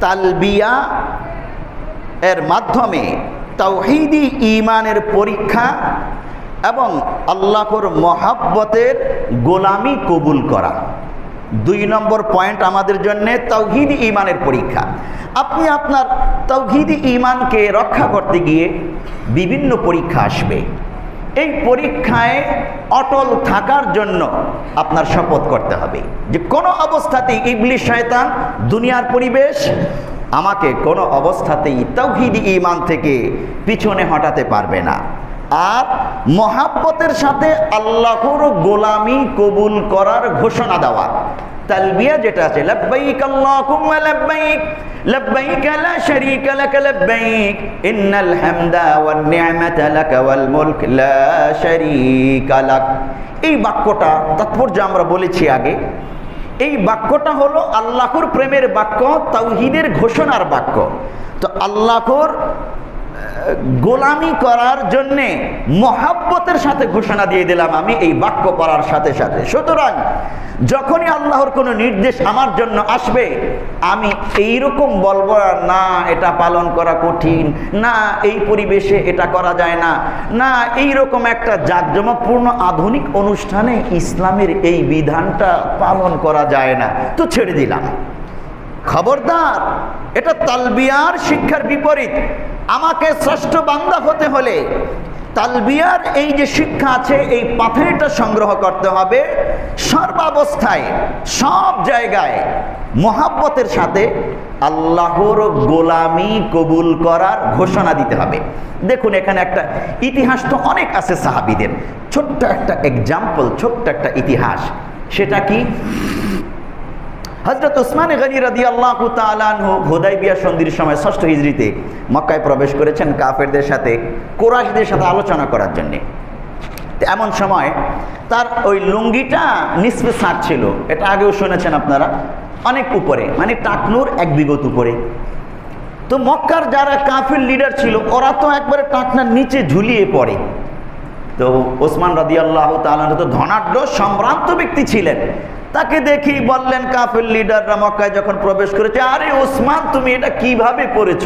তালবিয়া এর মাধ্যমে তাওহীদি ঈমানের পরীক্ষা এবং আল্লাহর মহাব্বতের গোলামি কবুল করা। 2 নম্বর পয়েন্ট আমাদের জন্য তাওহীদি ঈমানের পরীক্ষা। আপনি আপনার তাওহীদি ঈমানকে রক্ষা করতে গিয়ে বিভিন্ন পরীক্ষা আসবে। এই পরীক্ষায় অটল থাকার জন্য আপনার শপথ করতে হবে যে কোনো অবস্থাতেই ইবলিস শয়তান দুনিয়ার পরিবেশ আমাকে কোনো অবস্থাতেই তাওহীদি ঈমান থেকে পিছনে হটাতে পারবে না। আর মহাব্বতের সাথে আল্লাহর গোলামি কবুল করার ঘোষণা দেওয়া। তালবিয়া যেটা আছে লাব্বাইক আল্লাহুম্মা লাব্বাইক লাব্বাইক লা শারীকা লাক লাব্বাইক ইন্নাল হামদা ওয়ান নি'মাতা লাক ওয়াল মুলক লা শারীকা লাক। এই বাক্যটা তাৎপর্য আমরা বলেছি আগে। এই বাক্যটা হলো আল্লাহর প্রেমের বাক্য, তাওহীদের ঘোষণার বাক্য। তো আল্লাহর গোলামি করার জন্যে মহাব্বতের সাথে ঘোষণা দিয়ে দিলাম আমি এই বাক্য পড়ার সাথে সাথে। সুতরাং যখনই আল্লাহর কোনো নির্দেশ আমার জন্য আসবে আমি এইরকম বলবো না এটা পালন করা কঠিন, না এই পরিবেশে এটা করা যায় না, না এইরকম একটা জাঁকজমকপূর্ণ আধুনিক অনুষ্ঠানে ইসলামের এই বিধানটা পালন করা যায় না, তো ছেড়ে দিলাম। খবরদার, এটা তালবিয়ার শিক্ষার বিপরীত। আমাকে শ্রেষ্ঠ বান্দা হতে হলে তালবিয়ার এই যে শিক্ষা আছে এই পাথেরটা সংগ্রহ করতে হবে। সর্বাবস্থায় সব জায়গায় মহাব্বতের সাথে আল্লাহর গোলামি কবুল করার ঘোষণা দিতে হবে। দেখুন এখানে একটা ইতিহাস তো অনেক আছে সাহাবীদের, ছোট্ট একটা এক্সাম্পল, ছোট্ট একটা ইতিহাস। সেটা কি? হযরত উসমান গনি রাদিয়াল্লাহু তাআলা আনহু হুদায়বিয়া সন্ধির সময় 6ষ্ঠ হিজরিতে মক্কায় প্রবেশ করেছেন কাফেরদের সাথে, কুরাইশদের সাথে আলোচনা করার জন্য। এমন সময় তার ওই লুঙ্গিটা নিসফে সাক ছিল, এটা আগেও শুনেছেন আপনারা, অনেক উপরে, মানে টাকনুর 1 বিঘত উপরে। তো মক্কার যারা কাফির লিডার ছিল ওরা তো একবারে টাকনার নিচে ঝুলিয়ে পড়ে। তো ওসমান রাদিয়াল্লাহু তাআলা তো ধনাঢ্য সম্ভ্রান্ত ব্যক্তি ছিলেন, তাকে দেখি বললেন কাফের লিডাররা মক্কায় যখন প্রবেশ করেছে, আরে ওসমান তুমি এটা কিভাবে পরেছ,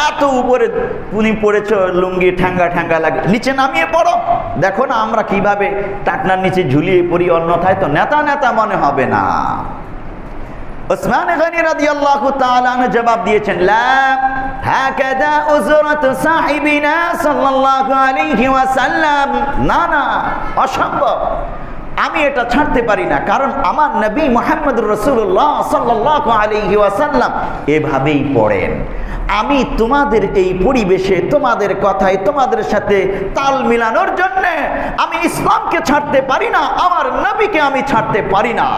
এত উপরে তুমি পরেছ, লুঙ্গি ঠ্যাঙ্গা ঠ্যাঙ্গা লাগে, নিচে নামিয়ে পড়ো, দেখো না আমরা কিভাবে টাকনার নিচে ঝুলিয়ে পড়ি, অন্যথায় তো নেতা নেতা মনে হবে না। উসমান গনি রাদিয়াল্লাহু তাআলা আনহু জবাব দিয়েছেন, লা হাকাযা উযরাতু সাহিবিনা সাল্লাল্লাহু আলাইহি ওয়াসাল্লাম, না না, অসম্ভব, আমি এটা ছাড়তে পারি না, কারণ আমার নবী মুহাম্মদুর রাসূলুল্লাহ সাল্লাল্লাহু আলাইহি ওয়াসাল্লাম এভাবেই পড়েন। আমি তোমাদের এই পরিবেশে, তোমাদের কথায়, তোমাদের সাথে তাল মিলানোর জন্য আমি ইসলামকে ছাড়তে পারি না, আমার নবীকে আমি ছাড়তে পারি না।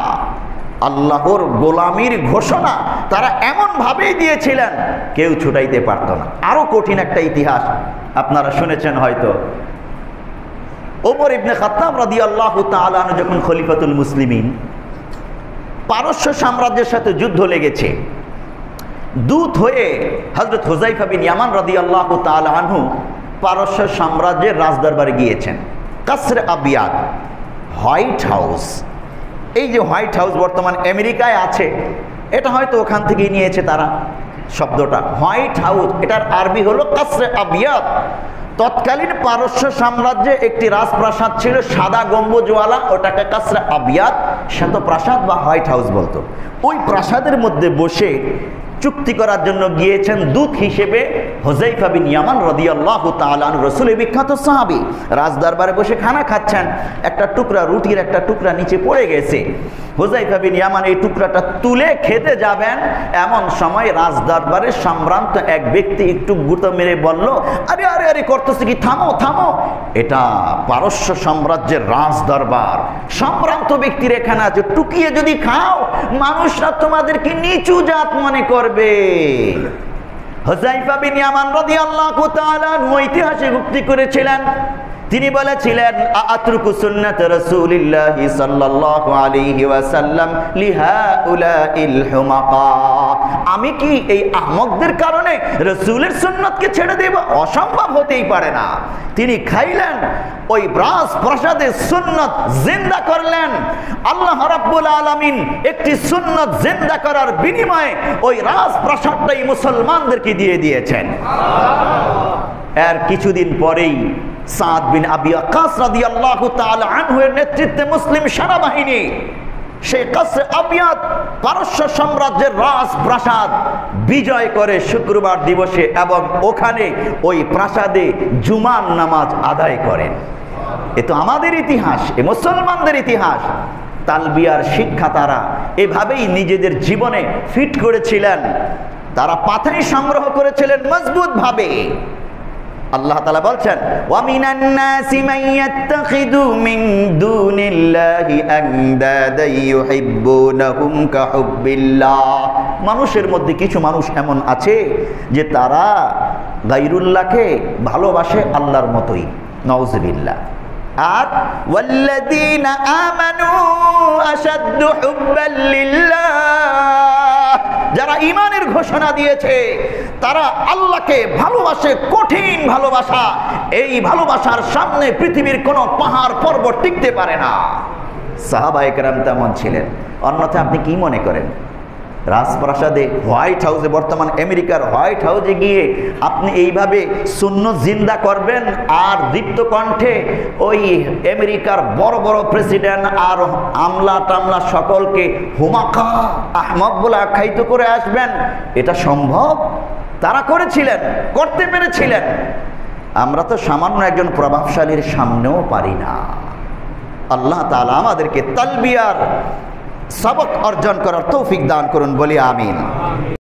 আল্লাহর গোলামির ঘোষণা তারা এমন ভাবেই দিয়েছিলেন কেউ ছুটাইতে পারত না। আরো কঠিন একটা ইতিহাস আপনারা শুনেছেন হয়তো, ওমর ইবনে খাত্তাব রাদিয়াল্লাহু তাআলা আনহু যখন খলিফাতুল মুসলিমিন, পারস্য সাম্রাজ্যের সাথে যুদ্ধ লেগেছে, দূত হয়ে হযরত হুযায়ফা বিন ইয়ামান রাদিয়াল্লাহু তাআলা আনহু পারস্য সাম্রাজ্যের রাজদরবারে গিয়েছেন। কাসরে আবিয়াদ, হোয়াইট হাউস, এই যে হোয়াইট হাউস বর্তমান আমেরিকায় আছে, এটা হয়তো ওখান থেকেই নিয়েছে তারা শব্দটা হোয়াইট হাউস। এটার আরবি হলো কাসরে আবিয়াদ। তৎকালীন পারস্য সাম্রাজ্যে একটি রাজপ্রাসাদ ছিল সাদা গম্বুজওয়ালা, ওটাকে কাসরে আবিয়াদ শ্বেত প্রাসাদ বা হোয়াইট হাউস বলতো। ওই প্রাসাদের মধ্যে বসে চুক্তি করার জন্য গিয়েছেন দূত হিসেবে হুযায়ফা বিন ইয়ামান রাদিয়াল্লাহু তাআলা আনহু, রাসূলের বিখ্যাত সাহাবী। রাজদরবারে বসে খানা খাচ্ছেন, একটা টুকরা রুটির একটা টুকরা নিচে পড়ে গেছে। হুযায়ফা বিন ইয়ামান এই টুকরাটা তুলে খেতে যাবেন, এমন সময় রাজদরবারে সম্ভ্রান্ত এক ব্যক্তি একটু গুঁতো মেরে বলল, আরে আরে আরে করতেছে কি, থামো থামো, এটা পারস্য সাম্রাজ্যের রাজদরবার, সম্ভ্রান্ত ব্যক্তির এখানে আছে, টুকিয়ে যদি খাও মানুষরা তোমাদেরকে নিচু জাত মনে করবে। হুযায়ফা বিন ইয়ামান রাদিয়াল্লাহু তাআলা ঐতিহাসিক উক্তি করেছিলেন, তিনি বলেছিলেন, আতরুকু সুন্নাত রাসূলিল্লাহি সাল্লাল্লাহু আলাইহি ওয়াসাল্লাম লিহাউলাইল হুমাকা, আমি কি এই আহমকদের কারণে রাসূলের সুন্নতকে ছেড়ে দেব? অসম্ভব, হতেই পারে না। তিনি খাইলেন, ওই রাজপ্রাসাদে সুন্নত জিন্দা করলেন। আল্লাহ রাব্বুল আলামিন একটি সুন্নত জিন্দা করার বিনিময়ে ওই রাজপ্রাসাদটাই মুসলমানদেরকে দিয়ে দিয়েছেন। এর কিছুদিন পরেই সাদ বিন আবি ওয়াক্কাস রাদিয়াল্লাহু তাআলা আনহু এর নেতৃত্বে মুসলিম সেনাবাহিনী সেই কসরে আবিয়াদ পারস্য সাম্রাজ্যের রাজপ্রাসাদ বিজয় করে শুক্রবার দিবসে, এবং ওখানে ওই প্রাসাদে জুমার নামাজ আদায় করেন। এ তো আমাদের ইতিহাস, এ মুসলমানদের ইতিহাস। তালবিয়ার শিক্ষা তারা এভাবেই নিজেদের জীবনে ফিট করেছিলেন। তারা পাথেয় সংগ্রহ করেছিলেন মজবুত ভাবে। আল্লাহ তাআলা বলছেন, ওয়া মিনান নাসি মান ইয়াত্তাখিযু মিন দুনিল্লাহি আনদাদা ইউহিব্বুনাহুম কাহুব্বিল্লাহ। মানুষের মধ্যে কিছু মানুষ এমন আছে যে তারা গায়রুল্লাহকে ভালোবাসে আল্লাহর মতোই, নাউযুবিল্লাহ। আর ওয়াল্লাযীনা আমানু আশাদ্দু হুব্বাল লিল্লাহ, যারা ঈমানের ঘোষণা দিয়েছে তারা আল্লাহকে ভালোবাসে কঠিন ভালোবাসা। এই ভালোবাসার সামনে পৃথিবীর কোনো পাহাড় পর্বত টিকতে পারে না। সাহাবায়ে কেরাম তেমন ছিলেন। অন্যথায় আপনি কি মনে করেন রাজপ্রাসাদে, হোয়াইট হাউসে, বর্তমান আমেরিকার হোয়াইট হাউসে গিয়ে আপনি এইভাবে সুন্নত জিন্দা করবেন আর দীপ্ত কণ্ঠে ওই আমেরিকার বড় বড় প্রেসিডেন্ট আর আমলা টামলা সকলকে হুমাকা আহমদ বলে আখ্যায়িত করে আসবেন? এটা সম্ভব? তারা করেছিলেন, করতে পেরেছিলেন। আমরা তো সামান্য একজন প্রভাবশালীর সামনেও পারি না। আল্লাহ তাআলা আমাদেরকে তালবিয়ার সবক অর্জন করার তৌফিক দান করুন, বলি আমিন।